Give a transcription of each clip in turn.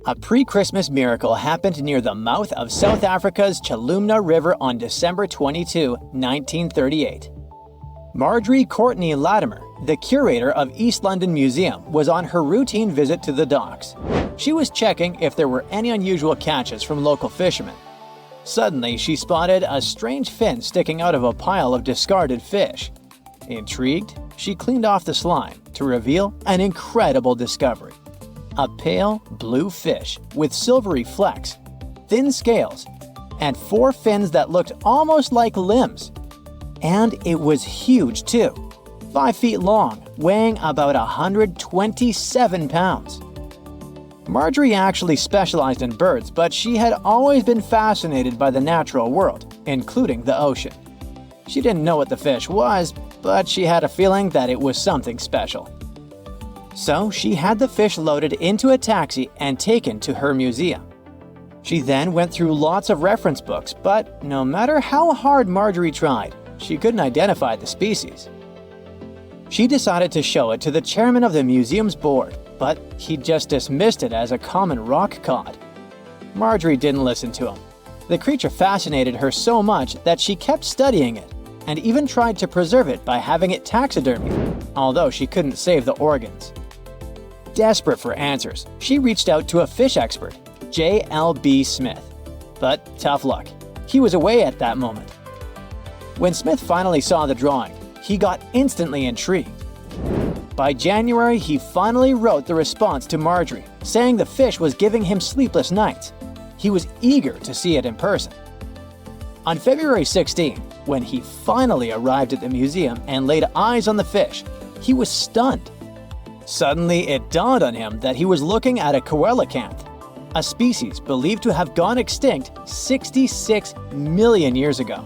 A pre-Christmas miracle happened near the mouth of South Africa's Chalumna River on December 22, 1938. Marjorie Courtney Latimer, the curator of East London Museum, was on her routine visit to the docks. She was checking if there were any unusual catches from local fishermen. Suddenly, she spotted a strange fin sticking out of a pile of discarded fish. Intrigued, she cleaned off the slime to reveal an incredible discovery. A pale blue fish with silvery flecks, thin scales, and 4 fins that looked almost like limbs. And it was huge too, 5 feet long, weighing about 127 pounds. Marjorie actually specialized in birds, but she had always been fascinated by the natural world, including the ocean. She didn't know what the fish was, but she had a feeling that it was something special. So she had the fish loaded into a taxi and taken to her museum. She then went through lots of reference books, but no matter how hard Marjorie tried, she couldn't identify the species. She decided to show it to the chairman of the museum's board, but he just dismissed it as a common rock cod. Marjorie didn't listen to him. The creature fascinated her so much that she kept studying it, and even tried to preserve it by having it taxidermied, although she couldn't save the organs. Desperate for answers, she reached out to a fish expert, J.L.B. Smith. But tough luck, he was away at that moment. When Smith finally saw the drawing, he got instantly intrigued. By January, he finally wrote the response to Marjorie, saying the fish was giving him sleepless nights. He was eager to see it in person. On February 16, when he finally arrived at the museum and laid eyes on the fish, he was stunned. Suddenly, it dawned on him that he was looking at a coelacanth, a species believed to have gone extinct 66 million years ago.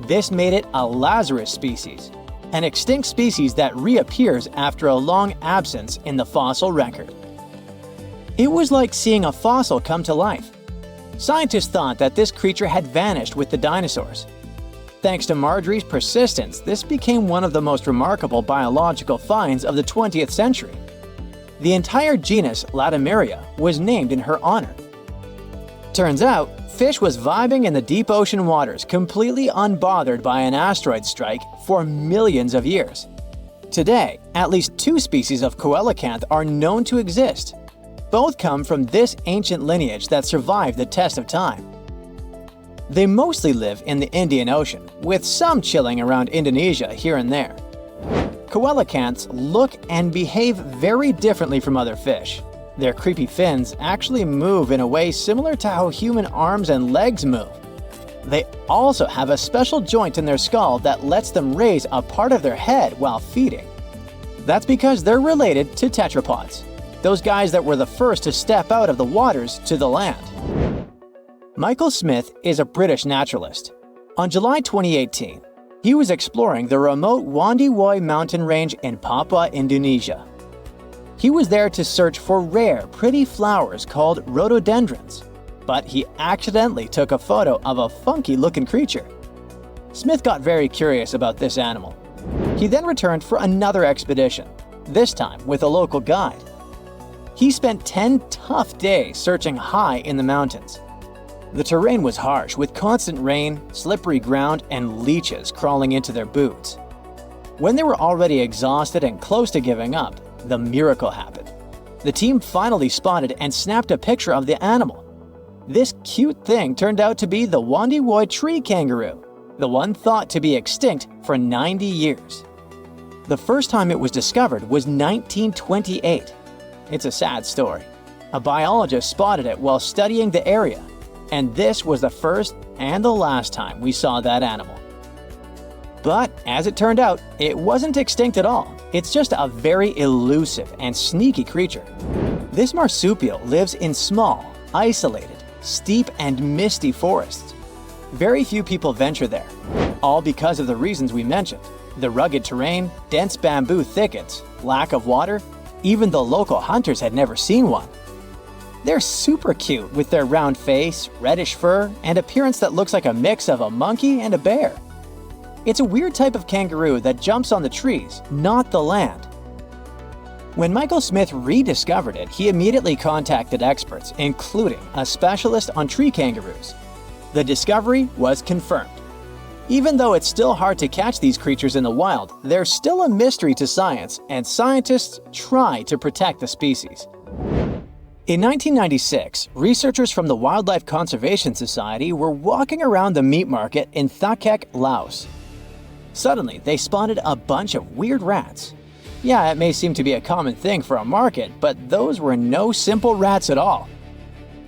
This made it a Lazarus species, an extinct species that reappears after a long absence in the fossil record. It was like seeing a fossil come to life. Scientists thought that this creature had vanished with the dinosaurs. Thanks to Marjorie's persistence, this became one of the most remarkable biological finds of the 20th century. The entire genus Latimeria was named in her honor. Turns out, fish was vibing in the deep ocean waters, completely unbothered by an asteroid strike for millions of years. Today, at least 2 species of coelacanth are known to exist. Both come from this ancient lineage that survived the test of time. They mostly live in the Indian Ocean, with some chilling around Indonesia here and there. Coelacanths look and behave very differently from other fish. Their creepy fins actually move in a way similar to how human arms and legs move. They also have a special joint in their skull that lets them raise a part of their head while feeding. That's because they're related to tetrapods, those guys that were the first to step out of the waters to the land. Michael Smith is a British naturalist. On July 2018, he was exploring the remote Wandiwoi mountain range in Papua, Indonesia. He was there to search for rare, pretty flowers called rhododendrons, but he accidentally took a photo of a funky-looking creature. Smith got very curious about this animal. He then returned for another expedition, this time with a local guide. He spent 10 tough days searching high in the mountains. The terrain was harsh, with constant rain, slippery ground, and leeches crawling into their boots. When they were already exhausted and close to giving up, the miracle happened. The team finally spotted and snapped a picture of the animal. This cute thing turned out to be the Wandiwoi tree kangaroo, the one thought to be extinct for 90 years. The first time it was discovered was 1928. It's a sad story. A biologist spotted it while studying the area, and this was the first and the last time we saw that animal. But as it turned out, it wasn't extinct at all. It's just a very elusive and sneaky creature. This marsupial lives in small, isolated, steep and misty forests. Very few people venture there, all because of the reasons we mentioned: the rugged terrain, dense bamboo thickets, lack of water. Even the local hunters had never seen one. They're super cute with their round face, reddish fur, and appearance that looks like a mix of a monkey and a bear. It's a weird type of kangaroo that jumps on the trees, not the land. When Michael Smith rediscovered it, he immediately contacted experts, including a specialist on tree kangaroos. The discovery was confirmed. Even though it's still hard to catch these creatures in the wild, they're still a mystery to science, and scientists try to protect the species. In 1996, researchers from the Wildlife Conservation Society were walking around the meat market in Thakek, Laos. Suddenly, they spotted a bunch of weird rats. Yeah, it may seem to be a common thing for a market, but those were no simple rats at all.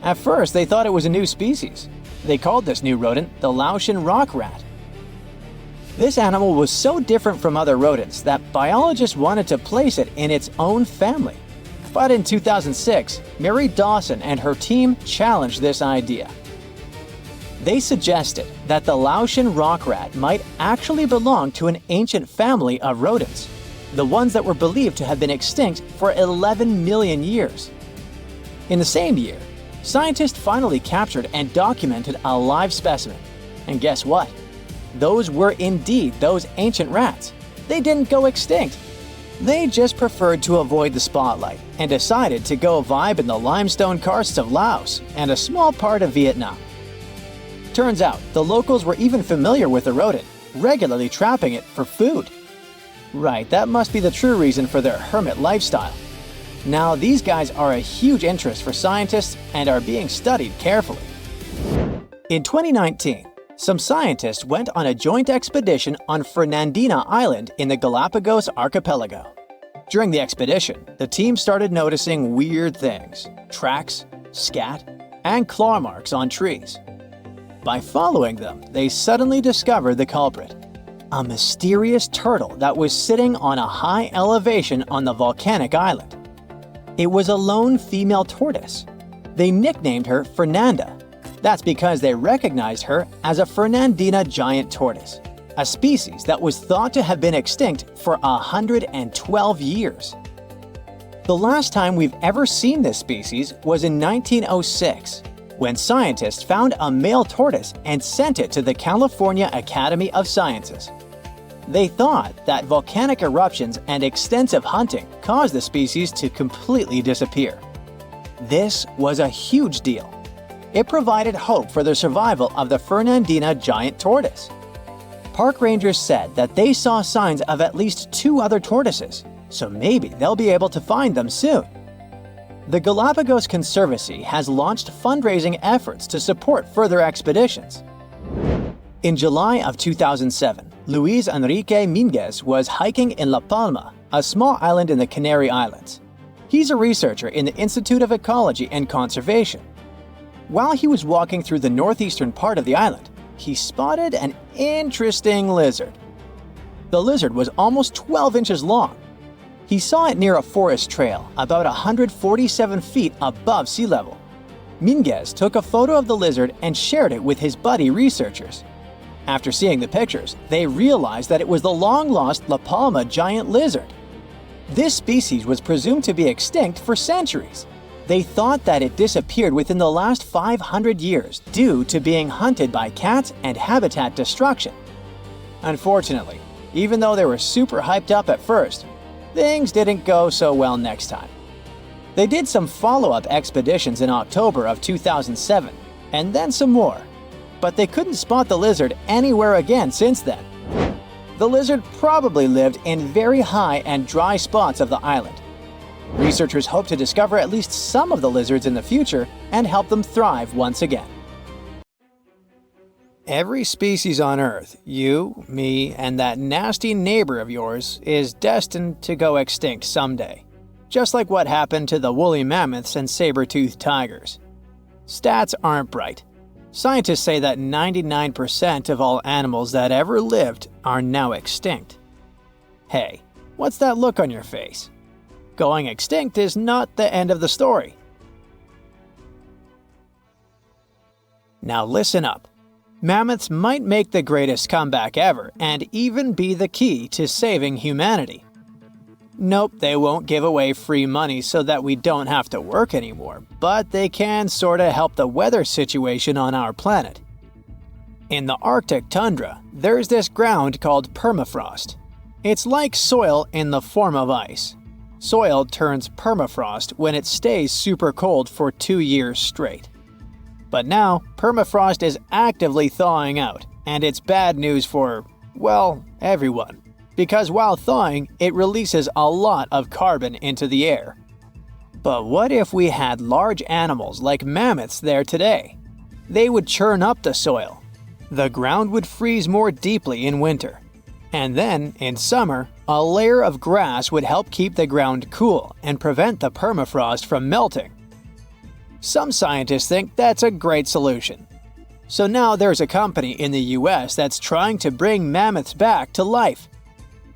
At first, they thought it was a new species. They called this new rodent the Laotian rock rat. This animal was so different from other rodents that biologists wanted to place it in its own family. But in 2006, Mary Dawson and her team challenged this idea. They suggested that the Laotian rock rat might actually belong to an ancient family of rodents, the ones that were believed to have been extinct for 11 million years. In the same year, scientists finally captured and documented a live specimen. And guess what? Those were indeed those ancient rats. They didn't go extinct. They just preferred to avoid the spotlight and decided to go vibe in the limestone karsts of Laos and a small part of Vietnam. Turns out, the locals were even familiar with the rodent, regularly trapping it for food. Right, that must be the true reason for their hermit lifestyle. Now, these guys are a huge interest for scientists and are being studied carefully. In 2019, some scientists went on a joint expedition on Fernandina Island in the Galapagos archipelago. During the expedition, the team started noticing weird things: tracks, scat, and claw marks on trees. By following them, they suddenly discovered the culprit: a mysterious turtle that was sitting on a high elevation on the volcanic island. It was a lone female tortoise. They nicknamed her Fernanda. That's because they recognized her as a Fernandina giant tortoise, a species that was thought to have been extinct for 112 years. The last time we've ever seen this species was in 1906, when scientists found a male tortoise and sent it to the California Academy of Sciences. They thought that volcanic eruptions and extensive hunting caused the species to completely disappear. This was a huge deal. It provided hope for the survival of the Fernandina giant tortoise. Park rangers said that they saw signs of at least 2 other tortoises, so maybe they'll be able to find them soon. The Galapagos Conservancy has launched fundraising efforts to support further expeditions. In July of 2007, Luis Enrique Minguez was hiking in La Palma, a small island in the Canary Islands. He's a researcher in the Institute of Ecology and Conservation. While he was walking through the northeastern part of the island, he spotted an interesting lizard. The lizard was almost 12 inches long. He saw it near a forest trail, about 147 feet above sea level. Minguez took a photo of the lizard and shared it with his buddy researchers. After seeing the pictures, they realized that it was the long-lost La Palma giant lizard. This species was presumed to be extinct for centuries. They thought that it disappeared within the last 500 years due to being hunted by cats and habitat destruction. Unfortunately, even though they were super hyped up at first, things didn't go so well next time. They did some follow-up expeditions in October of 2007, and then some more, but they couldn't spot the lizard anywhere again since then. The lizard probably lived in very high and dry spots of the island. Researchers hope to discover at least some of the lizards in the future and help them thrive once again. Every species on Earth, you, me, and that nasty neighbor of yours, is destined to go extinct someday. Just like what happened to the woolly mammoths and saber-toothed tigers. Stats aren't bright. Scientists say that 99% of all animals that ever lived are now extinct. Hey, what's that look on your face? Going extinct is not the end of the story. Now listen up. Mammoths might make the greatest comeback ever and even be the key to saving humanity. Nope, they won't give away free money so that we don't have to work anymore, but they can sorta help the weather situation on our planet. In the Arctic tundra, there's this ground called permafrost. It's like soil in the form of ice. Soil turns permafrost when it stays super cold for 2 years straight. But now, permafrost is actively thawing out, and it's bad news for, well, everyone. Because while thawing, it releases a lot of carbon into the air. But what if we had large animals like mammoths there today? They would churn up the soil. The ground would freeze more deeply in winter. And then, in summer, a layer of grass would help keep the ground cool and prevent the permafrost from melting. Some scientists think that's a great solution. So now there's a company in the US that's trying to bring mammoths back to life.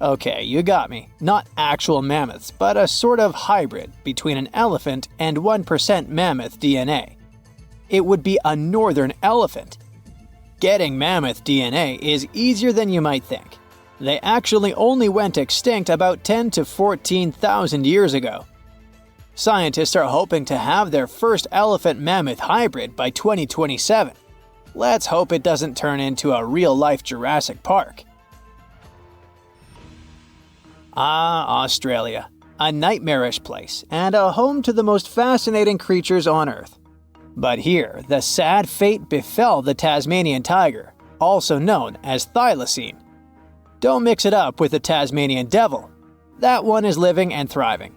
Okay, you got me. Not actual mammoths, but a sort of hybrid between an elephant and 1% mammoth DNA. It would be a northern elephant. Getting mammoth DNA is easier than you might think. They actually only went extinct about 10 to 14,000 years ago. Scientists are hoping to have their first elephant-mammoth hybrid by 2027. Let's hope it doesn't turn into a real-life Jurassic Park. Australia. A nightmarish place and a home to the most fascinating creatures on Earth. But here, the sad fate befell the Tasmanian tiger, also known as thylacine. Don't mix it up with the Tasmanian devil. That one is living and thriving.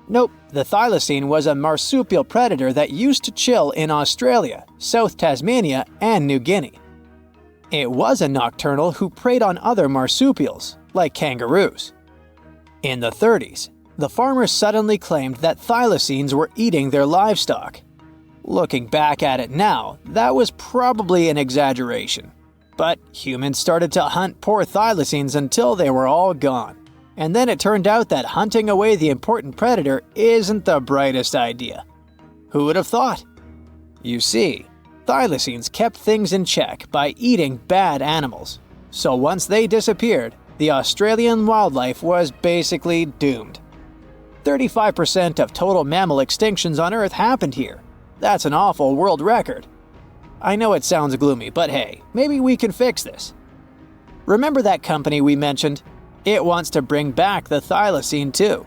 Nope, the thylacine was a marsupial predator that used to chill in Australia, South Tasmania, and New Guinea. It was a nocturnal who preyed on other marsupials, like kangaroos. In the 30s, the farmers suddenly claimed that thylacines were eating their livestock. Looking back at it now, that was probably an exaggeration. But humans started to hunt poor thylacines until they were all gone. And then it turned out that hunting away the important predator isn't the brightest idea. Who would have thought? You see, thylacines kept things in check by eating bad animals. So once they disappeared, the Australian wildlife was basically doomed. 35% of total mammal extinctions on Earth happened here. That's an awful world record. I know it sounds gloomy, but hey, maybe we can fix this. Remember that company we mentioned? It wants to bring back the thylacine too.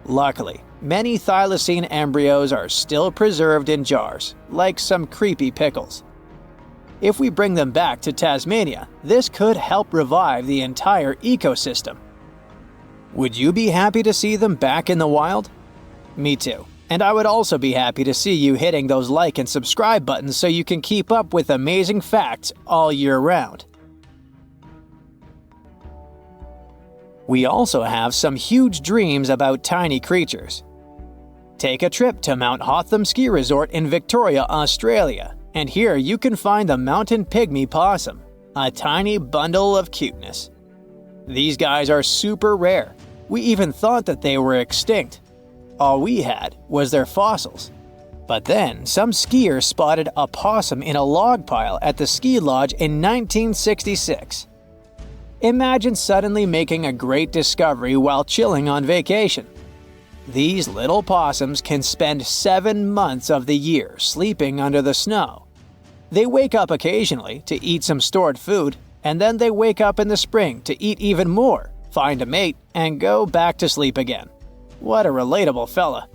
Luckily, many thylacine embryos are still preserved in jars, like some creepy pickles. If we bring them back to Tasmania, this could help revive the entire ecosystem. Would you be happy to see them back in the wild? Me too. And I would also be happy to see you hitting those like and subscribe buttons so you can keep up with amazing facts all year round. We also have some huge dreams about tiny creatures. Take a trip to Mount Hotham Ski Resort in Victoria, Australia, and here you can find the mountain pygmy possum, a tiny bundle of cuteness. These guys are super rare. We even thought that they were extinct. All we had was their fossils. But then, some skiers spotted a possum in a log pile at the ski lodge in 1966. Imagine suddenly making a great discovery while chilling on vacation. These little possums can spend 7 months of the year sleeping under the snow. They wake up occasionally to eat some stored food, and then they wake up in the spring to eat even more, find a mate, and go back to sleep again. What a relatable fella.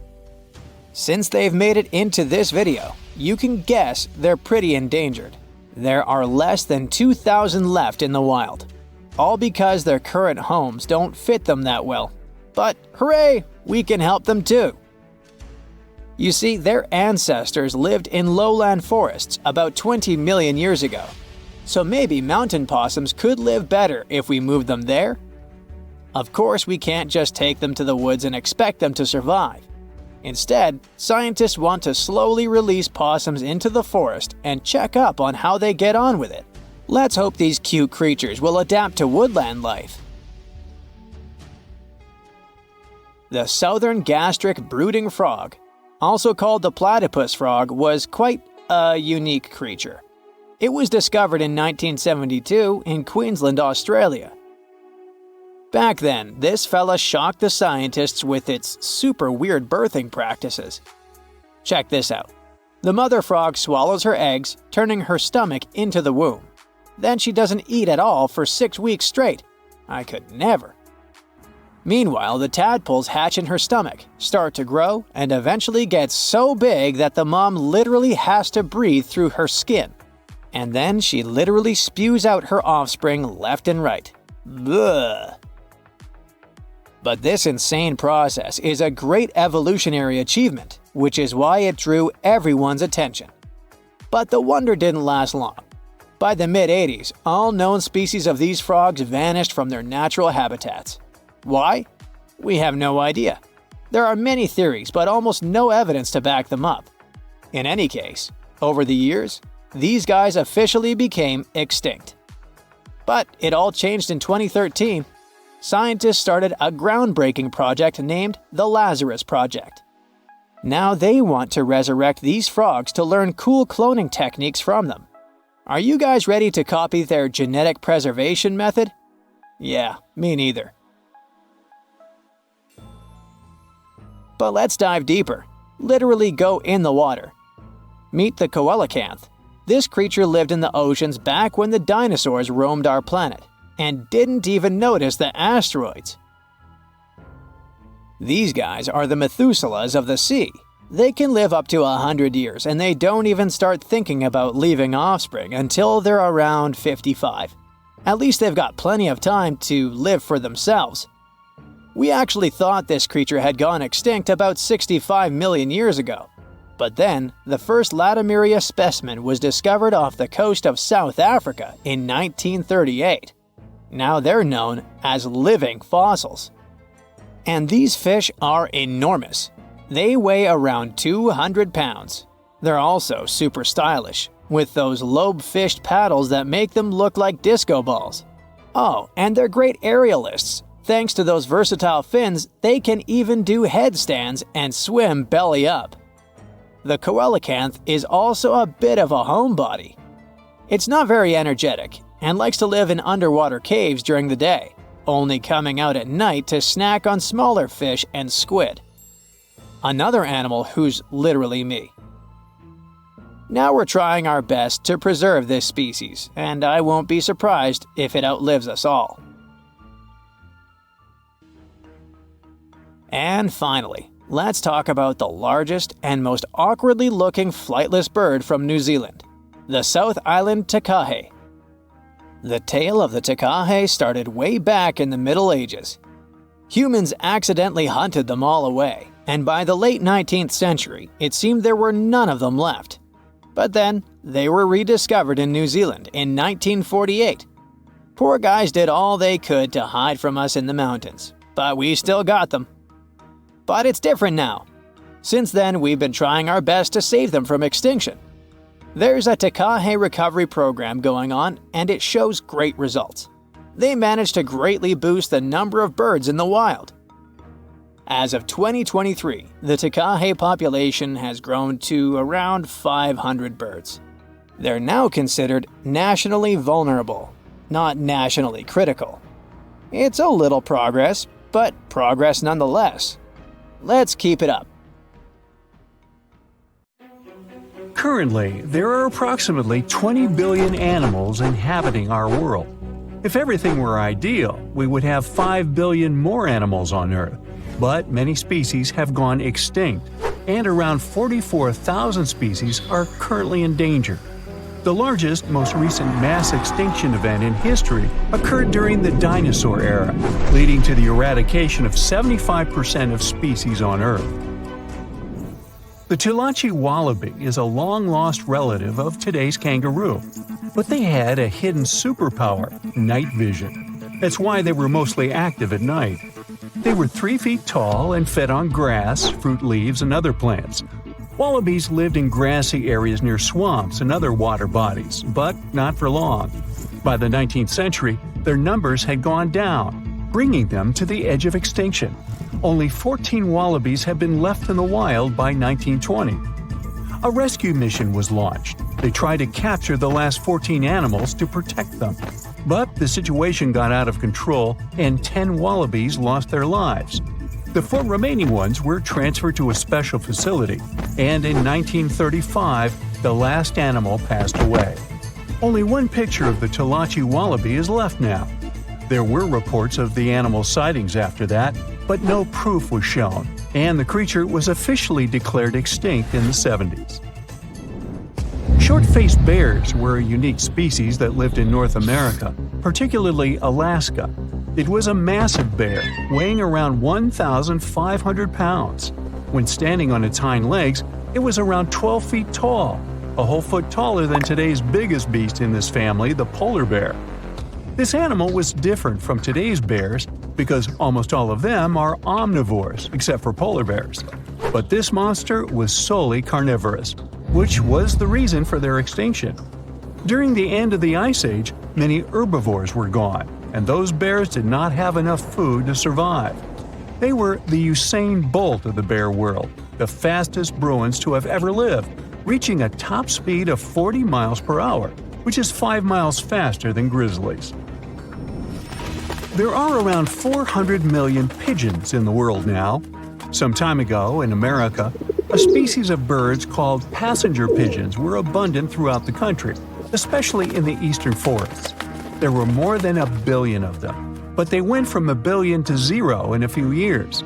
Since they've made it into this video, you can guess they're pretty endangered. There are less than 2,000 left in the wild, all because their current homes don't fit them that well. But hooray, we can help them too. You see, their ancestors lived in lowland forests about 20 million years ago. So maybe mountain possums could live better if we moved them there? Of course, we can't just take them to the woods and expect them to survive. Instead, scientists want to slowly release possums into the forest and check up on how they get on with it. Let's hope these cute creatures will adapt to woodland life. The southern gastric brooding frog, also called the platypus frog, was quite a unique creature. It was discovered in 1972 in Queensland, Australia. Back then, this fella shocked the scientists with its super weird birthing practices. Check this out. The mother frog swallows her eggs, turning her stomach into the womb. Then she doesn't eat at all for 6 weeks straight. I could never. Meanwhile, the tadpoles hatch in her stomach, start to grow, and eventually get so big that the mom literally has to breathe through her skin. And then she literally spews out her offspring left and right. Bleh. But this insane process is a great evolutionary achievement, which is why it drew everyone's attention. But the wonder didn't last long. By the mid-80s, all known species of these frogs vanished from their natural habitats. Why? We have no idea. There are many theories, but almost no evidence to back them up. In any case, over the years, these guys officially became extinct. But it all changed in 2013. Scientists started a groundbreaking project named the Lazarus Project. Now they want to resurrect these frogs to learn cool cloning techniques from them. Are you guys ready to copy their genetic preservation method? Yeah, me neither. But let's dive deeper. Literally go in the water. Meet the coelacanth. This creature lived in the oceans back when the dinosaurs roamed our planet, and didn't even notice the asteroids. These guys are the Methuselahs of the sea. They can live up to 100 years, and they don't even start thinking about leaving offspring until they're around 55. At least they've got plenty of time to live for themselves. We actually thought this creature had gone extinct about 65 million years ago. But then, the first Latimeria specimen was discovered off the coast of South Africa in 1938. Now they're known as living fossils. And these fish are enormous. They weigh around 200 pounds. They're also super stylish, with those lobe-fished paddles that make them look like disco balls. Oh, and they're great aerialists. Thanks to those versatile fins, they can even do headstands and swim belly up. The coelacanth is also a bit of a homebody. It's not very energetic and likes to live in underwater caves during the day, only coming out at night to snack on smaller fish and squid. Another animal who's literally me. Now we're trying our best to preserve this species, and I won't be surprised if it outlives us all. And finally, let's talk about the largest and most awkwardly looking flightless bird from New Zealand, the South Island takahe. The tale of the takahe started way back in the Middle Ages. Humans accidentally hunted them all away, and by the late 19th century, it seemed there were none of them left. But then, they were rediscovered in New Zealand in 1948. Poor guys did all they could to hide from us in the mountains, but we still got them. But it's different now. Since then, we've been trying our best to save them from extinction. There's a takahe recovery program going on, and it shows great results. They managed to greatly boost the number of birds in the wild. As of 2023, the takahe population has grown to around 500 birds. They're now considered nationally vulnerable, not nationally critical. It's a little progress, but progress nonetheless. Let's keep it up. Currently, there are approximately 20 billion animals inhabiting our world. If everything were ideal, we would have 5 billion more animals on Earth. But many species have gone extinct, and around 44,000 species are currently in danger. The largest, most recent mass extinction event in history occurred during the dinosaur era, leading to the eradication of 75% of species on Earth. The Tulachi wallaby is a long-lost relative of today's kangaroo, but they had a hidden superpower, night vision. That's why they were mostly active at night. They were 3 feet tall and fed on grass, fruit leaves, and other plants. Wallabies lived in grassy areas near swamps and other water bodies, but not for long. By the 19th century, their numbers had gone down, bringing them to the edge of extinction. Only 14 wallabies had been left in the wild by 1920. A rescue mission was launched. They tried to capture the last 14 animals to protect them. But the situation got out of control and 10 wallabies lost their lives. The 4 remaining ones were transferred to a special facility, and in 1935, the last animal passed away. Only one picture of the Tulachi wallaby is left now. There were reports of the animal's sightings after that, but no proof was shown, and the creature was officially declared extinct in the 70s. Short-faced bears were a unique species that lived in North America, particularly Alaska. It was a massive bear, weighing around 1,500 pounds. When standing on its hind legs, it was around 12 feet tall, a whole foot taller than today's biggest beast in this family, the polar bear. This animal was different from today's bears because almost all of them are omnivores, except for polar bears. But this monster was solely carnivorous, which was the reason for their extinction. During the end of the Ice Age, many herbivores were gone, and those bears did not have enough food to survive. They were the Usain Bolt of the bear world, the fastest Bruins to have ever lived, reaching a top speed of 40 miles per hour, which is 5 miles faster than grizzlies. There are around 400 million pigeons in the world now. Some time ago, in America, a species of birds called passenger pigeons were abundant throughout the country, especially in the eastern forests. There were more than 1 billion of them, but they went from 1 billion to 0 in a few years.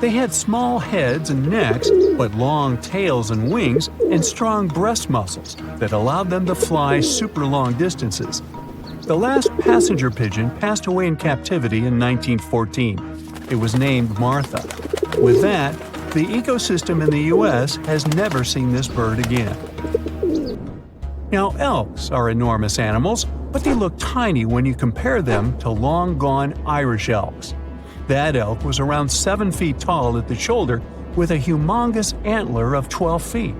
They had small heads and necks, but long tails and wings and strong breast muscles that allowed them to fly super long distances. The last passenger pigeon passed away in captivity in 1914. It was named Martha. With that, the ecosystem in the U.S. has never seen this bird again. Now, elks are enormous animals, but they look tiny when you compare them to long-gone Irish elks. That elk was around 7 feet tall at the shoulder with a humongous antler of 12 feet.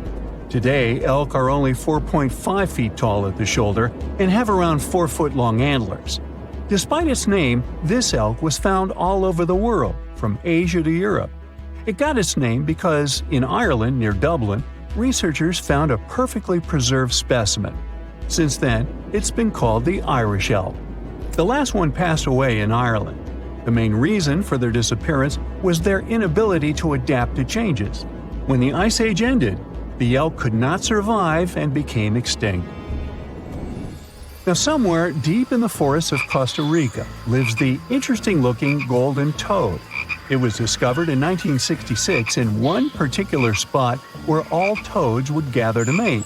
Today, elk are only 4.5 feet tall at the shoulder and have around 4-foot-long antlers. Despite its name, this elk was found all over the world, from Asia to Europe. It got its name because, in Ireland near Dublin, researchers found a perfectly preserved specimen. Since then, it's been called the Irish elk. The last one passed away in Ireland. The main reason for their disappearance was their inability to adapt to changes. When the Ice Age ended, the elk could not survive and became extinct. Now, somewhere deep in the forests of Costa Rica lives the interesting-looking golden toad. It was discovered in 1966 in one particular spot where all toads would gather to mate.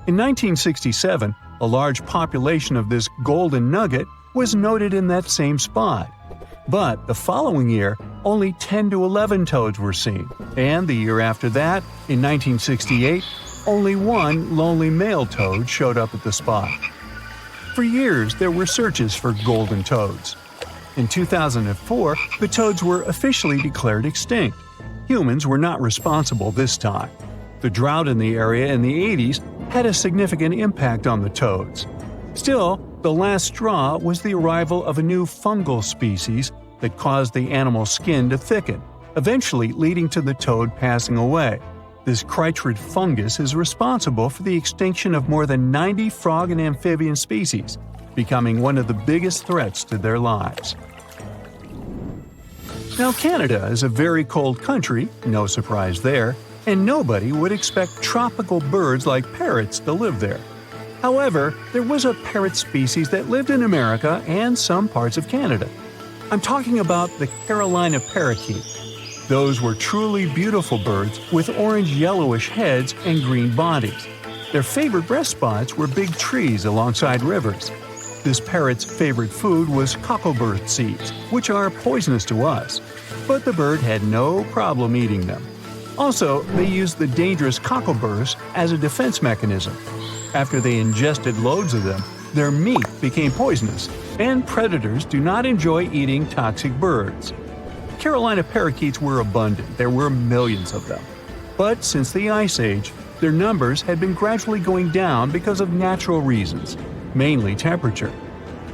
In 1967, a large population of this golden nugget was noted in that same spot. But the following year, only 10 to 11 toads were seen, and the year after that, in 1968, only one lonely male toad showed up at the spot. For years, there were searches for golden toads. In 2004, the toads were officially declared extinct. Humans were not responsible this time. The drought in the area in the 80s had a significant impact on the toads. Still, the last straw was the arrival of a new fungal species that caused the animal's skin to thicken, eventually leading to the toad passing away. This chytrid fungus is responsible for the extinction of more than 90 frog and amphibian species, becoming one of the biggest threats to their lives. Now, Canada is a very cold country, no surprise there, and nobody would expect tropical birds like parrots to live there. However, there was a parrot species that lived in America and some parts of Canada. I'm talking about the Carolina parakeet. Those were truly beautiful birds with orange-yellowish heads and green bodies. Their favorite rest spots were big trees alongside rivers. This parrot's favorite food was cocklebur seeds, which are poisonous to us, but the bird had no problem eating them. Also, they used the dangerous cockleburs as a defense mechanism. After they ingested loads of them, their meat became poisonous, and predators do not enjoy eating toxic birds. Carolina parakeets were abundant, there were millions of them. But since the Ice Age, their numbers had been gradually going down because of natural reasons, mainly temperature.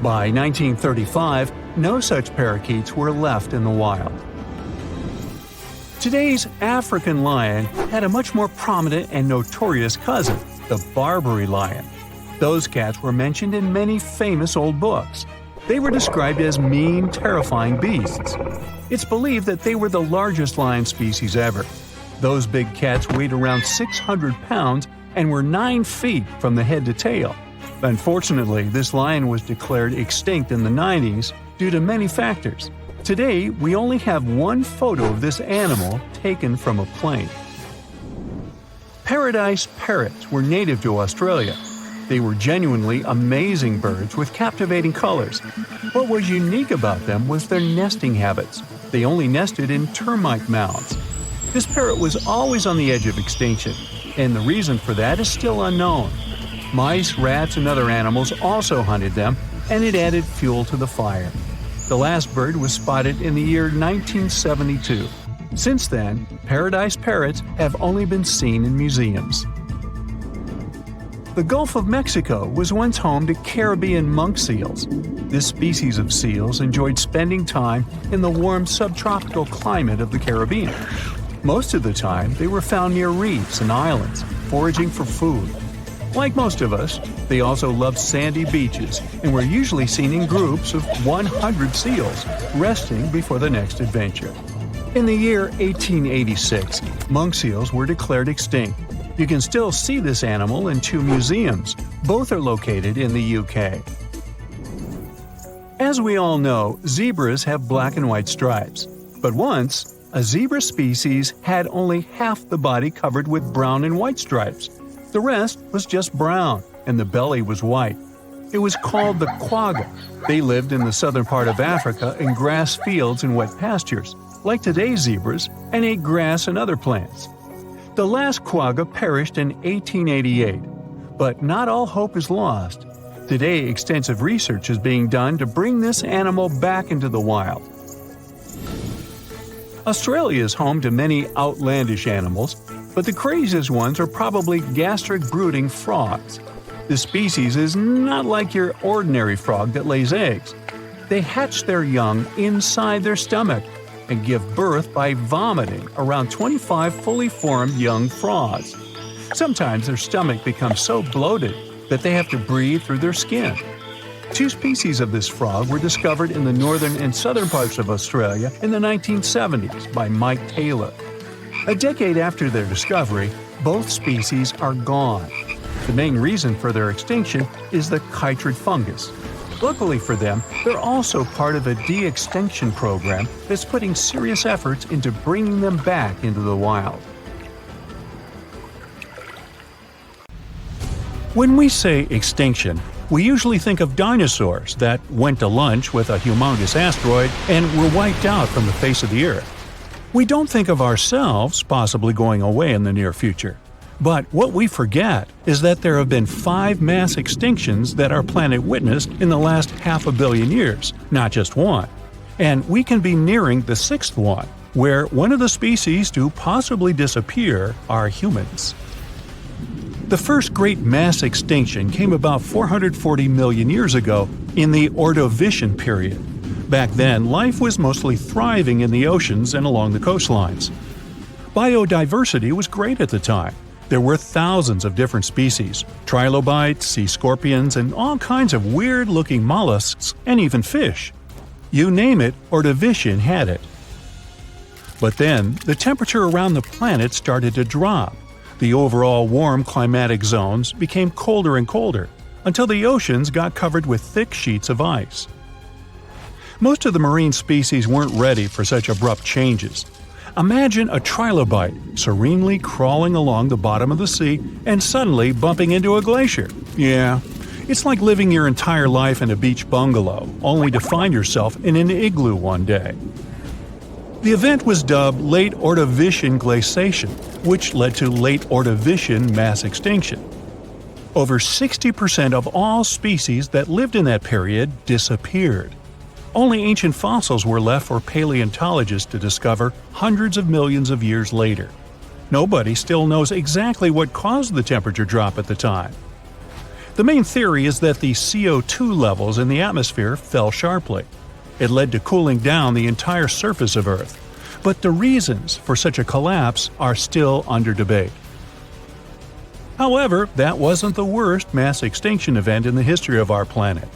By 1935, no such parakeets were left in the wild. Today's African lion had a much more prominent and notorious cousin, the Barbary lion. Those cats were mentioned in many famous old books. They were described as mean, terrifying beasts. It's believed that they were the largest lion species ever. Those big cats weighed around 600 pounds and were 9 feet from the head to tail. Unfortunately, this lion was declared extinct in the 90s due to many factors. Today, we only have one photo of this animal taken from a plane. Paradise parrots were native to Australia. They were genuinely amazing birds with captivating colors. What was unique about them was their nesting habits. They only nested in termite mounds. This parrot was always on the edge of extinction, and the reason for that is still unknown. Mice, rats, and other animals also hunted them, and it added fuel to the fire. The last bird was spotted in the year 1972. Since then, paradise parrots have only been seen in museums. The Gulf of Mexico was once home to Caribbean monk seals. This species of seals enjoyed spending time in the warm subtropical climate of the Caribbean. Most of the time, they were found near reefs and islands, foraging for food. Like most of us, they also loved sandy beaches and were usually seen in groups of 100 seals, resting before the next adventure. In the year 1886, monk seals were declared extinct. You can still see this animal in 2 museums. Both are located in the UK. As we all know, zebras have black and white stripes. But once, a zebra species had only half the body covered with brown and white stripes. The rest was just brown, and the belly was white. It was called the quagga. They lived in the southern part of Africa in grass fields and wet pastures, like today's zebras, and ate grass and other plants. The last quagga perished in 1888, but not all hope is lost. Today, extensive research is being done to bring this animal back into the wild. Australia is home to many outlandish animals, but the craziest ones are probably gastric brooding frogs. This species is not like your ordinary frog that lays eggs. They hatch their young inside their stomach and give birth by vomiting around 25 fully formed young frogs. Sometimes their stomach becomes so bloated that they have to breathe through their skin. 2 species of this frog were discovered in the northern and southern parts of Australia in the 1970s by Mike Taylor. A decade after their discovery, both species are gone. The main reason for their extinction is the chytrid fungus. Luckily for them, they're also part of a de-extinction program that's putting serious efforts into bringing them back into the wild. When we say extinction, we usually think of dinosaurs that went to lunch with a humongous asteroid and were wiped out from the face of the Earth. We don't think of ourselves possibly going away in the near future. But what we forget is that there have been 5 mass extinctions that our planet witnessed in the last 500 million years, not just one. And we can be nearing the 6th one, where one of the species to possibly disappear are humans. The first great mass extinction came about 440 million years ago in the Ordovician period. Back then, life was mostly thriving in the oceans and along the coastlines. Biodiversity was great at the time. There were thousands of different species, trilobites, sea scorpions, and all kinds of weird-looking mollusks, and even fish. You name it, Ordovician had it. But then, the temperature around the planet started to drop. The overall warm climatic zones became colder and colder, until the oceans got covered with thick sheets of ice. Most of the marine species weren't ready for such abrupt changes. Imagine a trilobite serenely crawling along the bottom of the sea and suddenly bumping into a glacier. Yeah, it's like living your entire life in a beach bungalow, only to find yourself in an igloo one day. The event was dubbed Late Ordovician Glaciation, which led to Late Ordovician mass extinction. Over 60% of all species that lived in that period disappeared. Only ancient fossils were left for paleontologists to discover hundreds of millions of years later. Nobody still knows exactly what caused the temperature drop at the time. The main theory is that the CO2 levels in the atmosphere fell sharply. It led to cooling down the entire surface of Earth. But the reasons for such a collapse are still under debate. However, that wasn't the worst mass extinction event in the history of our planet.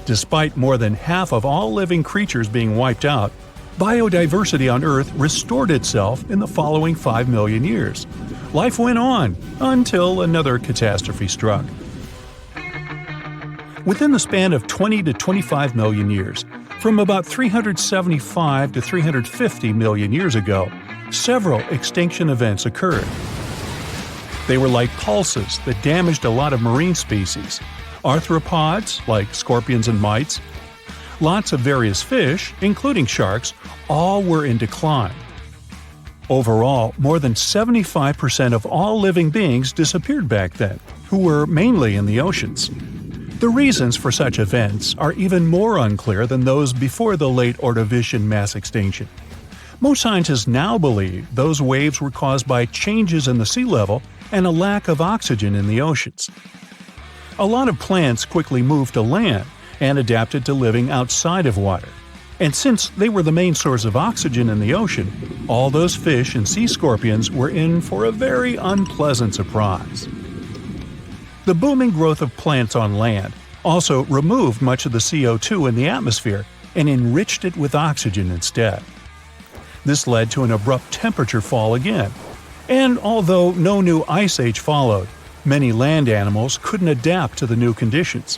Despite more than half of all living creatures being wiped out, biodiversity on Earth restored itself in the following 5 million years. Life went on until another catastrophe struck. Within the span of 20 to 25 million years, From about 375 to 350 million years ago, several extinction events occurred. They were like pulses that damaged a lot of marine species. Arthropods, like scorpions and mites, lots of various fish, including sharks, all were in decline. Overall, more than 75% of all living beings disappeared back then, who were mainly in the oceans. The reasons for such events are even more unclear than those before the late Ordovician mass extinction. Most scientists now believe those waves were caused by changes in the sea level and a lack of oxygen in the oceans. A lot of plants quickly moved to land and adapted to living outside of water. And since they were the main source of oxygen in the ocean, all those fish and sea scorpions were in for a very unpleasant surprise. The booming growth of plants on land also removed much of the CO2 in the atmosphere and enriched it with oxygen instead. This led to an abrupt temperature fall again, and although no new ice age followed, many land animals couldn't adapt to the new conditions.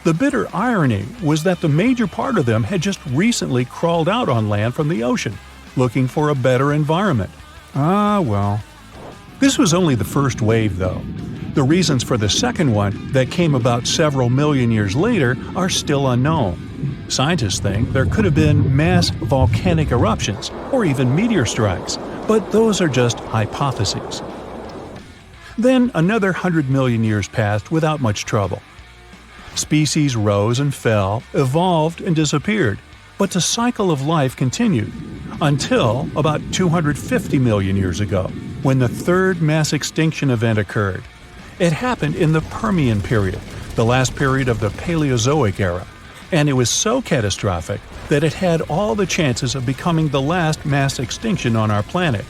The bitter irony was that the major part of them had just recently crawled out on land from the ocean, looking for a better environment. Ah, well. This was only the first wave, though. The reasons for the second one, that came about several million years later, are still unknown. Scientists think there could have been mass volcanic eruptions, or even meteor strikes, but those are just hypotheses. Then another 100 million years passed without much trouble. Species rose and fell, evolved and disappeared, but the cycle of life continued until about 250 million years ago, when the third mass extinction event occurred. It happened in the Permian period, the last period of the Paleozoic era, and it was so catastrophic that it had all the chances of becoming the last mass extinction on our planet.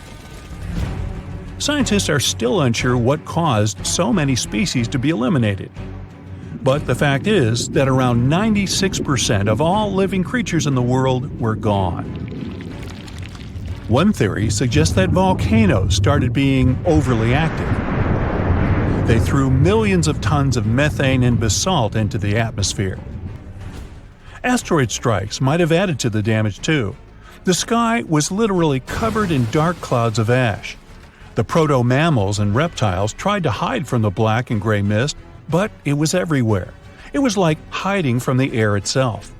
Scientists are still unsure what caused so many species to be eliminated. But the fact is that around 96% of all living creatures in the world were gone. One theory suggests that volcanoes started being overly active. They threw millions of tons of methane and basalt into the atmosphere. Asteroid strikes might have added to the damage too. The sky was literally covered in dark clouds of ash. The proto-mammals and reptiles tried to hide from the black and gray mist, but it was everywhere. It was like hiding from the air itself.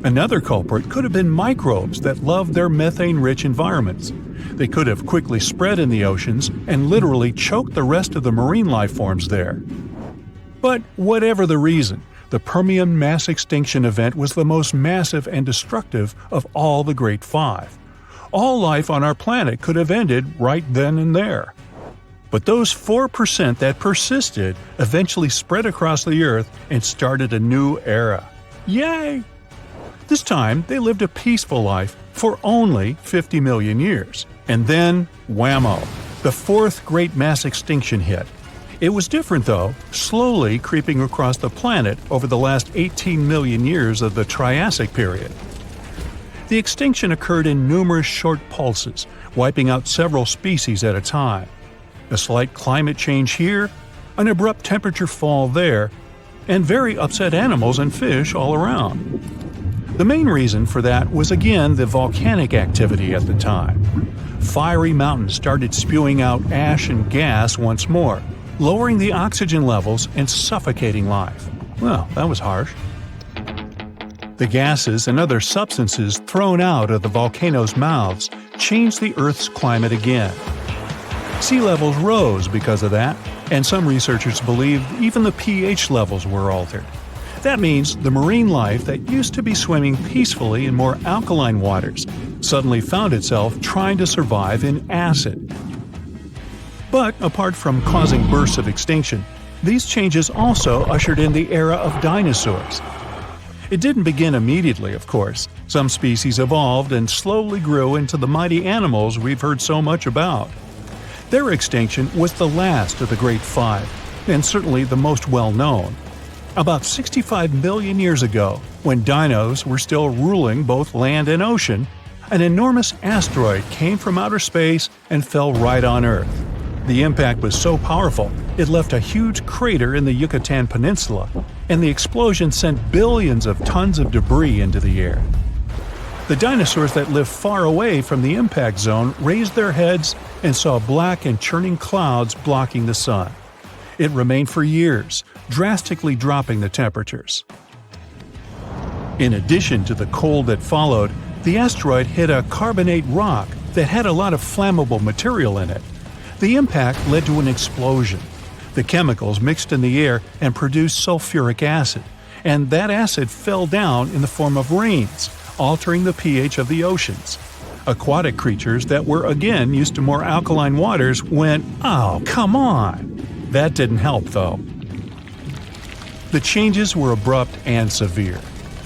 Another culprit could have been microbes that loved their methane-rich environments. They could have quickly spread in the oceans and literally choked the rest of the marine life forms there. But whatever the reason, the Permian mass extinction event was the most massive and destructive of all the Great Five. All life on our planet could have ended right then and there. But those 4% that persisted eventually spread across the Earth and started a new era. Yay! This time, they lived a peaceful life for only 50 million years. And then, whammo! The fourth great mass extinction hit. It was different though, slowly creeping across the planet over the last 18 million years of the Triassic period. The extinction occurred in numerous short pulses, wiping out several species at a time. A slight climate change here, an abrupt temperature fall there, and very upset animals and fish all around. The main reason for that was again the volcanic activity at the time. Fiery mountains started spewing out ash and gas once more, lowering the oxygen levels and suffocating life. Well, that was harsh. The gases and other substances thrown out of the volcanoes' mouths changed the Earth's climate again. Sea levels rose because of that, and some researchers believe even the pH levels were altered. That means the marine life that used to be swimming peacefully in more alkaline waters suddenly found itself trying to survive in acid. But apart from causing bursts of extinction, these changes also ushered in the era of dinosaurs. It didn't begin immediately, of course. Some species evolved and slowly grew into the mighty animals we've heard so much about. Their extinction was the last of the Great Five, and certainly the most well-known. About 65 million years ago, when dinos were still ruling both land and ocean, an enormous asteroid came from outer space and fell right on Earth. The impact was so powerful, it left a huge crater in the Yucatan Peninsula, and the explosion sent billions of tons of debris into the air. The dinosaurs that lived far away from the impact zone raised their heads and saw black and churning clouds blocking the sun. It remained for years, drastically dropping the temperatures. In addition to the cold that followed, the asteroid hit a carbonate rock that had a lot of flammable material in it. The impact led to an explosion. The chemicals mixed in the air and produced sulfuric acid, and that acid fell down in the form of rains, altering the pH of the oceans. Aquatic creatures that were again used to more alkaline waters went, "Oh, come on!" That didn't help, though. The changes were abrupt and severe.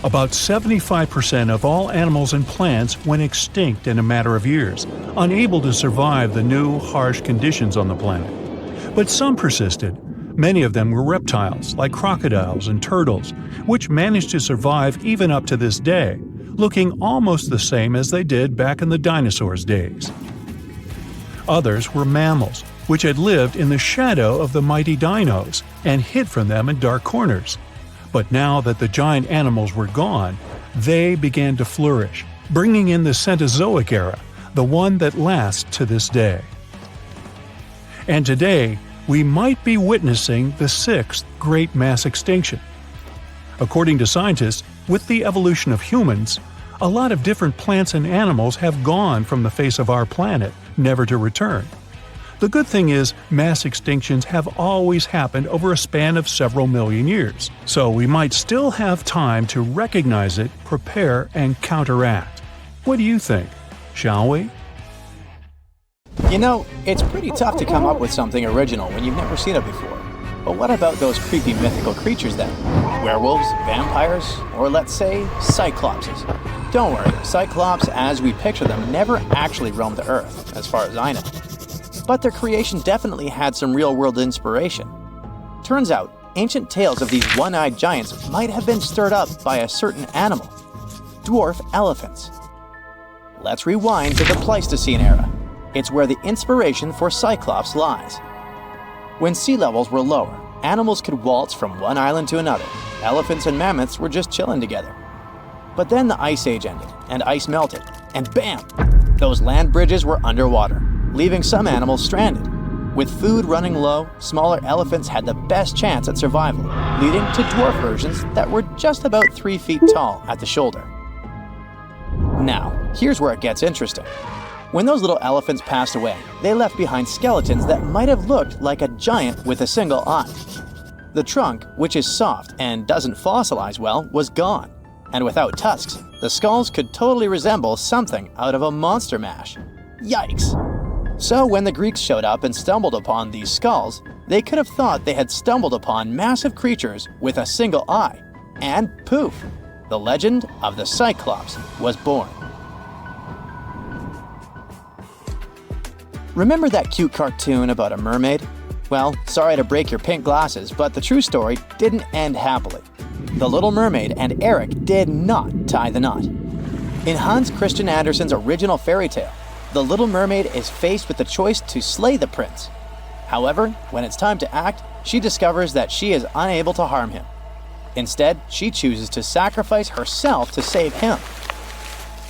About 75% of all animals and plants went extinct in a matter of years, unable to survive the new, harsh conditions on the planet. But some persisted. Many of them were reptiles, like crocodiles and turtles, which managed to survive even up to this day, looking almost the same as they did back in the dinosaurs' days. Others were mammals, which had lived in the shadow of the mighty dinos and hid from them in dark corners. But now that the giant animals were gone, they began to flourish, bringing in the Cenozoic era, the one that lasts to this day. And today, we might be witnessing the sixth great mass extinction. According to scientists, with the evolution of humans, a lot of different plants and animals have gone from the face of our planet, never to return. The good thing is, mass extinctions have always happened over a span of several million years, so we might still have time to recognize it, prepare, and counteract. What do you think? Shall we? You know, it's pretty tough to come up with something original when you've never seen it before. But what about those creepy mythical creatures then? Werewolves, vampires, or let's say, cyclopses? Don't worry, cyclops as we picture them never actually roamed the Earth, as far as I know. But their creation definitely had some real-world inspiration. Turns out, ancient tales of these one-eyed giants might have been stirred up by a certain animal: dwarf elephants. Let's rewind to the Pleistocene era. It's where the inspiration for Cyclops lies. When sea levels were lower, animals could waltz from one island to another. Elephants and mammoths were just chilling together. But then the Ice Age ended, and ice melted, and bam! Those land bridges were underwater, leaving some animals stranded. With food running low, smaller elephants had the best chance at survival, leading to dwarf versions that were just about 3 feet tall at the shoulder. Now, here's where it gets interesting. When those little elephants passed away, they left behind skeletons that might have looked like a giant with a single eye. The trunk, which is soft and doesn't fossilize well, was gone. And without tusks, the skulls could totally resemble something out of a monster mash. Yikes! So when the Greeks showed up and stumbled upon these skulls, they could have thought they had stumbled upon massive creatures with a single eye. And poof! The legend of the Cyclops was born. Remember that cute cartoon about a mermaid? Well, sorry to break your pink glasses, but the true story didn't end happily. The Little Mermaid and Eric did not tie the knot. In Hans Christian Andersen's original fairy tale, the Little Mermaid is faced with the choice to slay the prince. However, when it's time to act, she discovers that she is unable to harm him. Instead, she chooses to sacrifice herself to save him,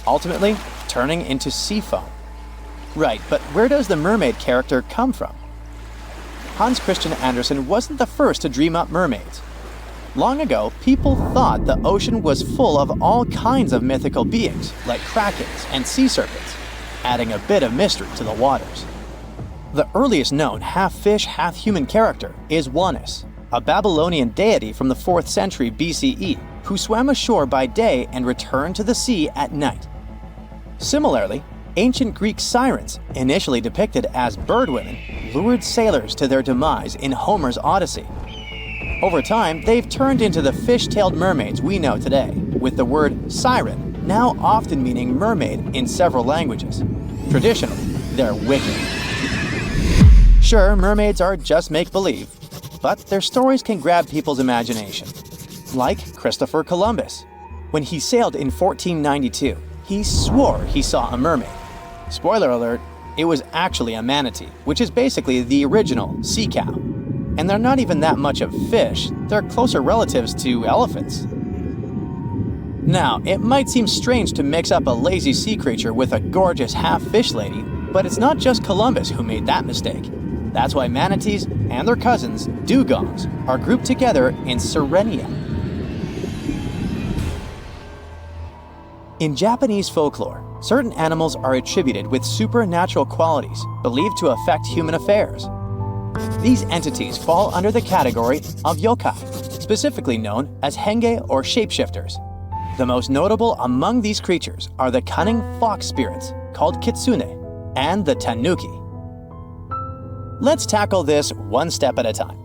ultimately turning into sea foam. Right, but where does the mermaid character come from? Hans Christian Andersen wasn't the first to dream up mermaids. Long ago, people thought the ocean was full of all kinds of mythical beings, like krakens and sea serpents, adding a bit of mystery to the waters. The earliest known half-fish, half-human character is Wanus, a Babylonian deity from the 4th century BCE who swam ashore by day and returned to the sea at night. Similarly, ancient Greek sirens, initially depicted as birdwomen, lured sailors to their demise in Homer's Odyssey. Over time, they've turned into the fish-tailed mermaids we know today, with the word siren now often meaning mermaid in several languages. Traditionally, they're wicked. Sure, mermaids are just make-believe, but their stories can grab people's imagination. Like Christopher Columbus. When he sailed in 1492, he swore he saw a mermaid. Spoiler alert, it was actually a manatee, which is basically the original sea cow. And they're not even that much of fish, they're closer relatives to elephants. Now, it might seem strange to mix up a lazy sea creature with a gorgeous half-fish lady, but it's not just Columbus who made that mistake. That's why manatees and their cousins, dugongs, are grouped together in Sirenia. In Japanese folklore, certain animals are attributed with supernatural qualities believed to affect human affairs. These entities fall under the category of yokai, specifically known as henge or shapeshifters. The most notable among these creatures are the cunning fox spirits called kitsune and the tanuki. Let's tackle this one step at a time.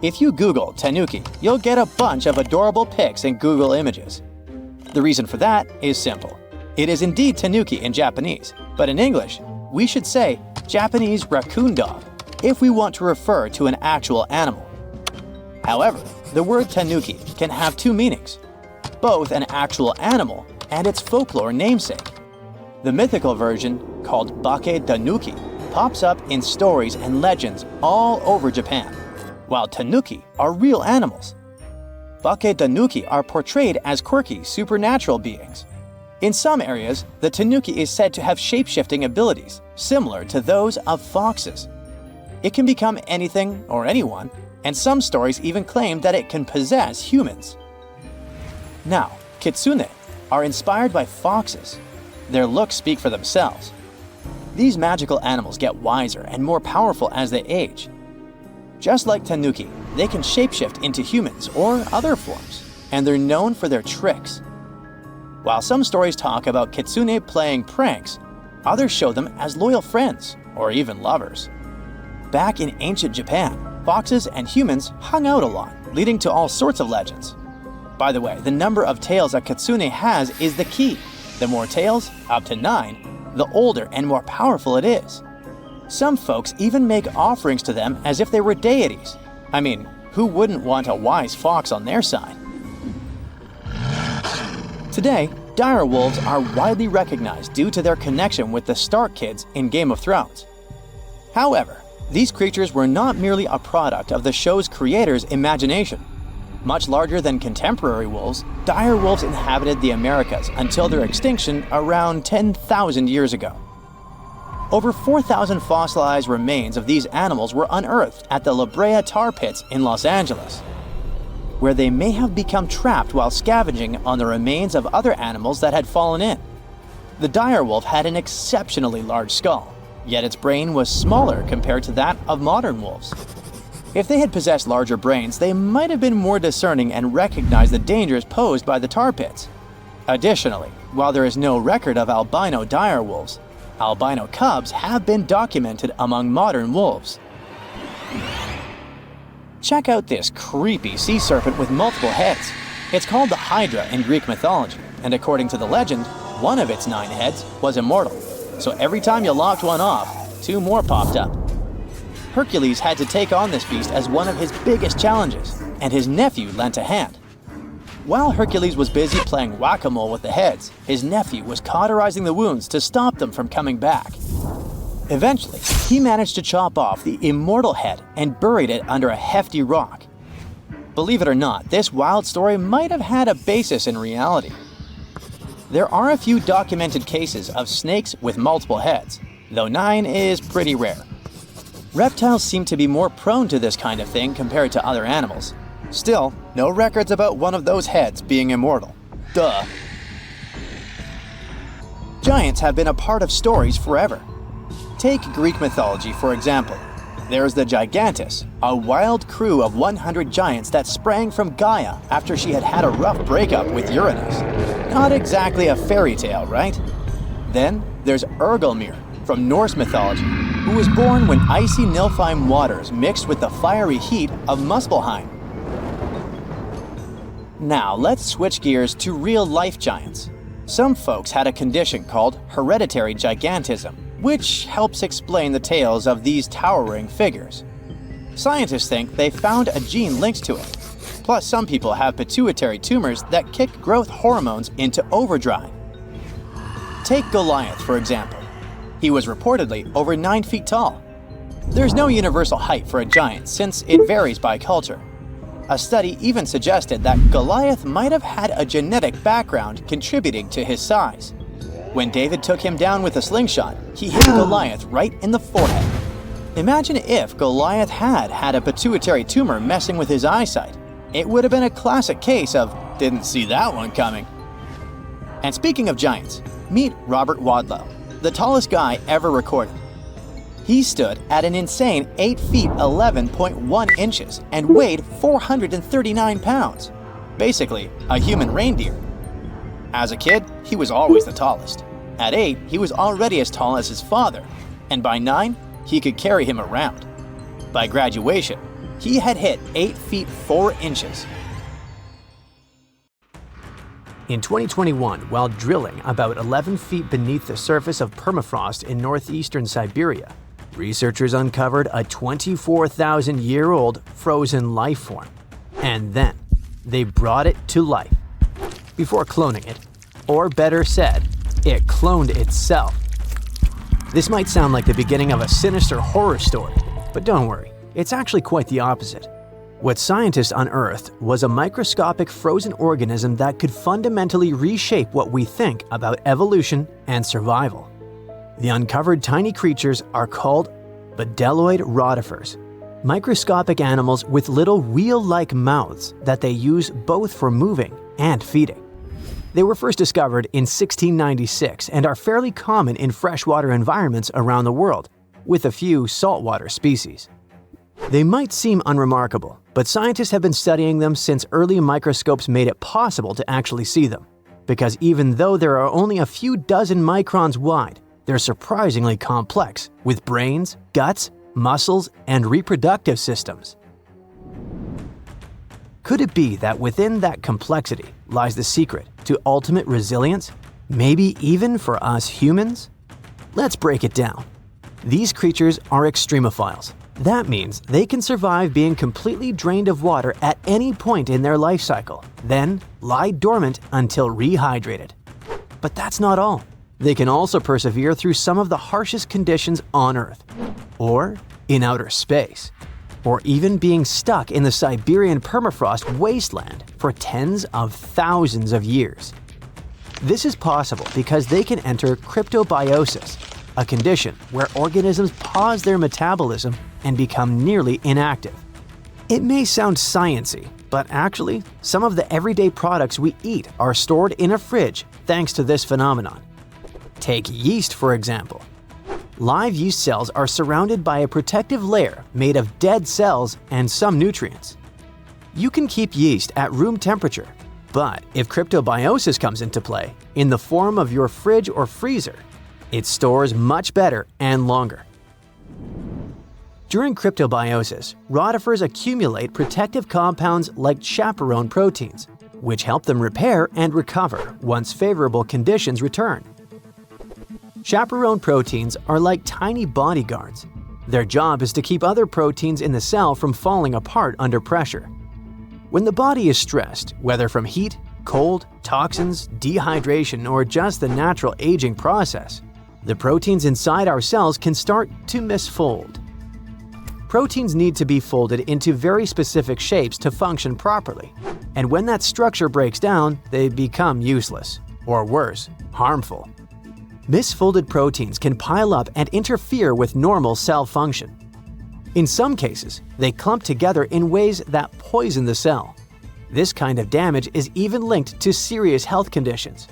If you Google tanuki, you'll get a bunch of adorable pics in Google Images. The reason for that is simple. It is indeed tanuki in Japanese, but in English, we should say Japanese raccoon dog if we want to refer to an actual animal. However, the word tanuki can have two meanings, both an actual animal and its folklore namesake. The mythical version, called bake tanuki, pops up in stories and legends all over Japan, while tanuki are real animals. Bake tanuki are portrayed as quirky, supernatural beings. In some areas, the tanuki is said to have shape-shifting abilities, similar to those of foxes. It can become anything or anyone, and some stories even claim that it can possess humans. Now, kitsune are inspired by foxes. Their looks speak for themselves. These magical animals get wiser and more powerful as they age. Just like tanuki, they can shapeshift into humans or other forms, and they're known for their tricks. While some stories talk about kitsune playing pranks, others show them as loyal friends or even lovers. Back in ancient Japan, foxes and humans hung out a lot, leading to all sorts of legends. By the way, the number of tails a kitsune has is the key. The more tails, up to 9, the older and more powerful it is. Some folks even make offerings to them as if they were deities. I mean, who wouldn't want a wise fox on their side? Today, dire wolves are widely recognized due to their connection with the Stark kids in Game of Thrones. However, these creatures were not merely a product of the show's creators' imagination. Much larger than contemporary wolves, dire wolves inhabited the Americas until their extinction around 10,000 years ago. Over 4,000 fossilized remains of these animals were unearthed at the La Brea tar pits in Los Angeles, where they may have become trapped while scavenging on the remains of other animals that had fallen in. The dire wolf had an exceptionally large skull, yet its brain was smaller compared to that of modern wolves. If they had possessed larger brains, they might have been more discerning and recognized the dangers posed by the tar pits. Additionally, while there is no record of albino dire wolves, albino cubs have been documented among modern wolves. Check out this creepy sea serpent with multiple heads. It's called the Hydra in Greek mythology, and according to the legend, one of its 9 heads was immortal. So every time you locked one off, 2 more popped up. Hercules had to take on this beast as one of his biggest challenges, and his nephew lent a hand. While Hercules was busy playing whack-a-mole with the heads, his nephew was cauterizing the wounds to stop them from coming back. Eventually, he managed to chop off the immortal head and buried it under a hefty rock. Believe it or not, this wild story might have had a basis in reality. There are a few documented cases of snakes with multiple heads, though 9 is pretty rare. Reptiles seem to be more prone to this kind of thing compared to other animals. Still, no records about one of those heads being immortal. Duh. Giants have been a part of stories forever. Take Greek mythology, for example. There's the Gigantus, a wild crew of 100 giants that sprang from Gaia after she had had a rough breakup with Uranus. Not exactly a fairy tale, right? Then there's Ergelmir from Norse mythology, who was born when icy Niflheim waters mixed with the fiery heat of Muspelheim. Now let's switch gears to real-life giants. Some folks had a condition called hereditary gigantism, which helps explain the tales of these towering figures. Scientists think they found a gene linked to it. Plus, some people have pituitary tumors that kick growth hormones into overdrive. Take Goliath, for example. He was reportedly over 9 feet tall. There's no universal height for a giant since it varies by culture. A study even suggested that Goliath might have had a genetic background contributing to his size. When David took him down with a slingshot, he hit Goliath right in the forehead. Imagine if Goliath had a pituitary tumor messing with his eyesight. It would have been a classic case of "didn't see that one coming." And speaking of giants, meet Robert Wadlow, the tallest guy ever recorded. He stood at an insane 8 feet 11.1 inches and weighed 439 pounds. Basically, a human reindeer. As a kid, he was always the tallest. At 8, he was already as tall as his father, and by 9, he could carry him around. By graduation, he had hit 8 feet 4 inches. In 2021, while drilling about 11 feet beneath the surface of permafrost in northeastern Siberia, researchers uncovered a 24,000-year-old frozen life form. And then, they brought it to life. Before cloning it, or better said, it cloned itself. This might sound like the beginning of a sinister horror story, but don't worry, it's actually quite the opposite. What scientists unearthed was a microscopic frozen organism that could fundamentally reshape what we think about evolution and survival. The uncovered tiny creatures are called bdelloid rotifers, microscopic animals with little wheel-like mouths that they use both for moving and feeding. They were first discovered in 1696 and are fairly common in freshwater environments around the world, with a few saltwater species. They might seem unremarkable, but scientists have been studying them since early microscopes made it possible to actually see them. Because even though there are only a few dozen microns wide, they're surprisingly complex, with brains, guts, muscles, and reproductive systems. Could it be that within that complexity lies the secret to ultimate resilience, maybe even for us humans? Let's break it down. These creatures are extremophiles. That means they can survive being completely drained of water at any point in their life cycle, then lie dormant until rehydrated. But that's not all. They can also persevere through some of the harshest conditions on Earth, or in outer space, or even being stuck in the Siberian permafrost wasteland for tens of thousands of years. This is possible because they can enter cryptobiosis, a condition where organisms pause their metabolism and become nearly inactive. It may sound sciencey, but actually, some of the everyday products we eat are stored in a fridge thanks to this phenomenon. Take yeast, for example. Live yeast cells are surrounded by a protective layer made of dead cells and some nutrients. You can keep yeast at room temperature, but if cryptobiosis comes into play, in the form of your fridge or freezer, it stores much better and longer. During cryptobiosis, rotifers accumulate protective compounds like chaperone proteins, which help them repair and recover once favorable conditions return. Chaperone proteins are like tiny bodyguards. Their job is to keep other proteins in the cell from falling apart under pressure. When the body is stressed, whether from heat, cold, toxins, dehydration, or just the natural aging process, the proteins inside our cells can start to misfold. Proteins need to be folded into very specific shapes to function properly, and when that structure breaks down, they become useless, or worse, harmful. Misfolded proteins can pile up and interfere with normal cell function. In some cases, they clump together in ways that poison the cell. This kind of damage is even linked to serious health conditions.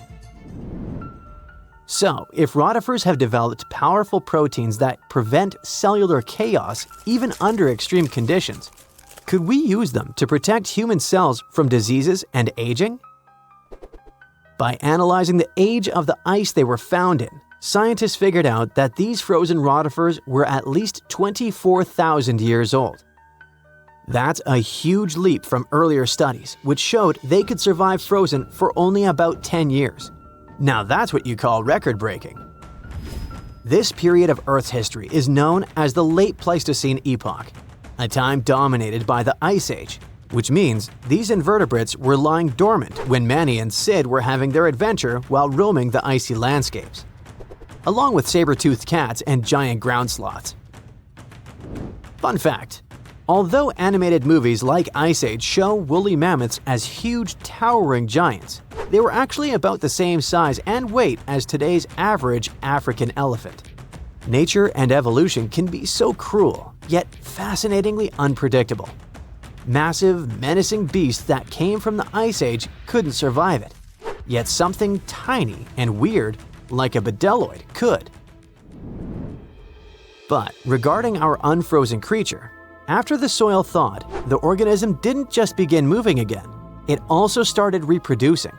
So, if rotifers have developed powerful proteins that prevent cellular chaos even under extreme conditions, could we use them to protect human cells from diseases and aging? By analyzing the age of the ice they were found in, scientists figured out that these frozen rotifers were at least 24,000 years old. That's a huge leap from earlier studies, which showed they could survive frozen for only about 10 years. Now that's what you call record-breaking. This period of Earth's history is known as the Late Pleistocene Epoch, a time dominated by the Ice Age, which means these invertebrates were lying dormant when Manny and Sid were having their adventure while roaming the icy landscapes. along with saber-toothed cats and giant ground sloths. Fun fact: although animated movies like Ice Age show woolly mammoths as huge, towering giants, they were actually about the same size and weight as today's average African elephant. Nature and evolution can be so cruel, yet fascinatingly unpredictable. Massive, menacing beasts that came from the Ice Age couldn't survive it, yet something tiny and weird, like a bedeloid, could. But regarding our unfrozen creature, after the soil thawed, the organism didn't just begin moving again, it also started reproducing.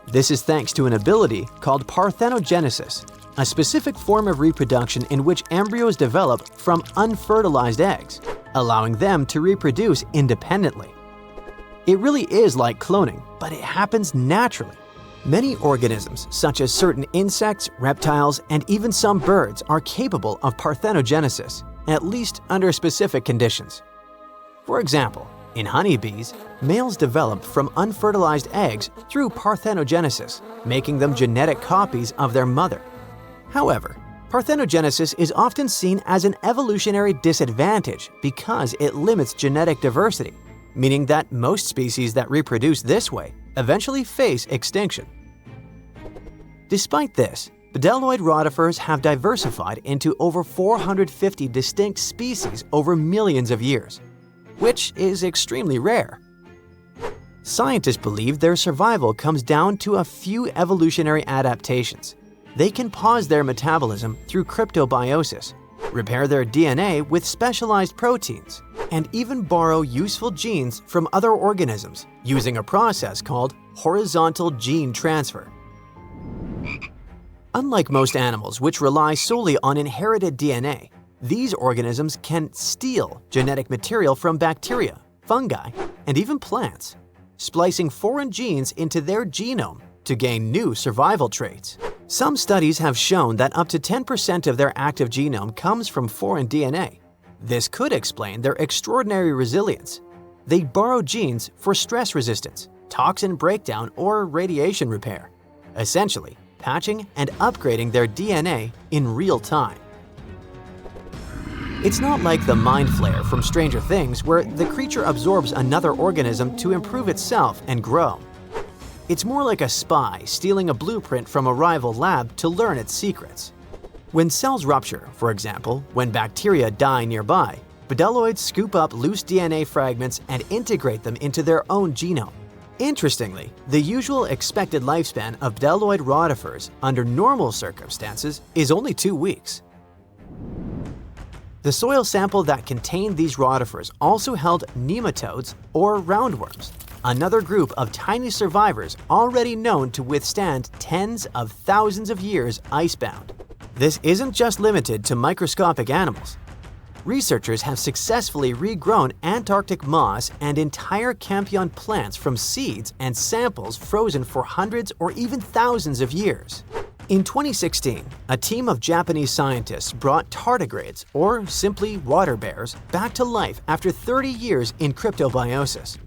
This is thanks to an ability called parthenogenesis, a specific form of reproduction in which embryos develop from unfertilized eggs, allowing them to reproduce independently. It really is like cloning, but it happens naturally. Many organisms, such as certain insects, reptiles, and even some birds, are capable of parthenogenesis, at least under specific conditions. For example, in honeybees, males develop from unfertilized eggs through parthenogenesis, making them genetic copies of their mother. However, parthenogenesis is often seen as an evolutionary disadvantage because it limits genetic diversity, meaning that most species that reproduce this way eventually face extinction. Despite this, bedeloid rotifers have diversified into over 450 distinct species over millions of years, which is extremely rare. Scientists believe their survival comes down to a few evolutionary adaptations. They can pause their metabolism through cryptobiosis, repair their DNA with specialized proteins, and even borrow useful genes from other organisms using a process called horizontal gene transfer. Unlike most animals, which rely solely on inherited DNA, these organisms can steal genetic material from bacteria, fungi, and even plants, splicing foreign genes into their genome to gain new survival traits. Some studies have shown that up to 10% of their active genome comes from foreign DNA. This could explain their extraordinary resilience. They borrow genes for stress resistance, toxin breakdown, or radiation repair, essentially patching and upgrading their DNA in real time. It's not like the mind flare from Stranger Things, where the creature absorbs another organism to improve itself and grow. It's more like a spy stealing a blueprint from a rival lab to learn its secrets. When cells rupture, for example, when bacteria die nearby, bedeloids scoop up loose DNA fragments and integrate them into their own genome. Interestingly, the usual expected lifespan of bedeloid rotifers under normal circumstances is only 2 weeks. The soil sample that contained these rotifers also held nematodes, or roundworms, another group of tiny survivors already known to withstand tens of thousands of years icebound. This isn't just limited to microscopic animals. Researchers have successfully regrown Antarctic moss and entire Campion plants from seeds and samples frozen for hundreds or even thousands of years. In 2016, a team of Japanese scientists brought tardigrades, or simply water bears, back to life after 30 years in cryptobiosis.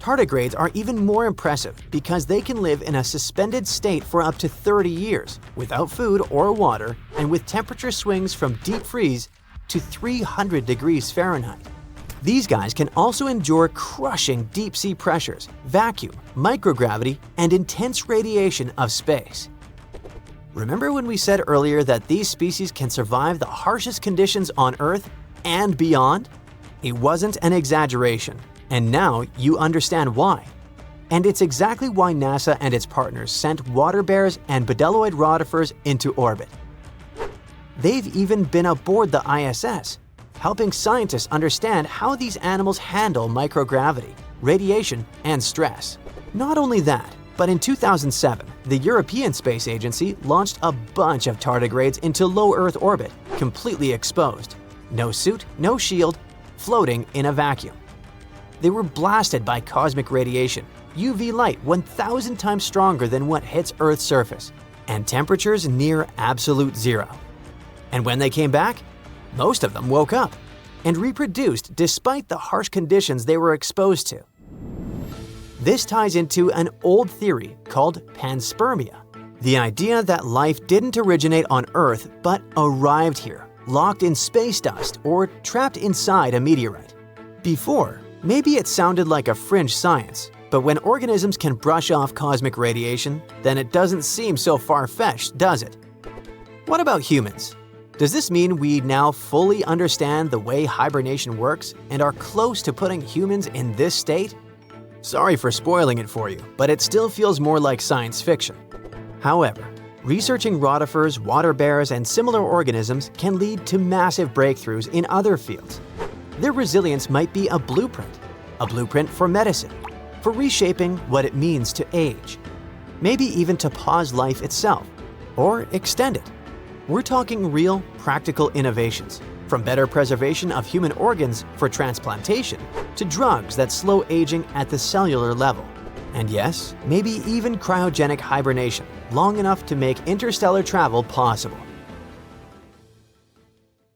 Tardigrades are even more impressive because they can live in a suspended state for up to 30 years, without food or water, and with temperature swings from deep freeze to 300 degrees Fahrenheit. These guys can also endure crushing deep-sea pressures, vacuum, microgravity, and intense radiation of space. Remember when we said earlier that these species can survive the harshest conditions on Earth and beyond? It wasn't an exaggeration, and now you understand why. And it's exactly why NASA and its partners sent water bears and bedeloid rotifers into orbit. They've even been aboard the ISS, helping scientists understand how these animals handle microgravity, radiation, and stress. Not only that, but in 2007, the European Space Agency launched a bunch of tardigrades into low Earth orbit, completely exposed. No suit, no shield, floating in a vacuum. They were blasted by cosmic radiation, UV light 1,000 times stronger than what hits Earth's surface, and temperatures near absolute zero. And when they came back, most of them woke up and reproduced despite the harsh conditions they were exposed to. This ties into an old theory called panspermia. The idea that life didn't originate on Earth but arrived here, locked in space dust or trapped inside a meteorite. Before, maybe it sounded like a fringe science, but when organisms can brush off cosmic radiation, then it doesn't seem so far-fetched, does it? What about humans? Does this mean we now fully understand the way hibernation works and are close to putting humans in this state? Sorry for spoiling it for you, but it still feels more like science fiction. However, researching rotifers, water bears, and similar organisms can lead to massive breakthroughs in other fields. Their resilience might be a blueprint for medicine, for reshaping what it means to age, maybe even to pause life itself, or extend it. We're talking real, practical innovations, from better preservation of human organs for transplantation to drugs that slow aging at the cellular level. And yes, maybe even cryogenic hibernation, long enough to make interstellar travel possible.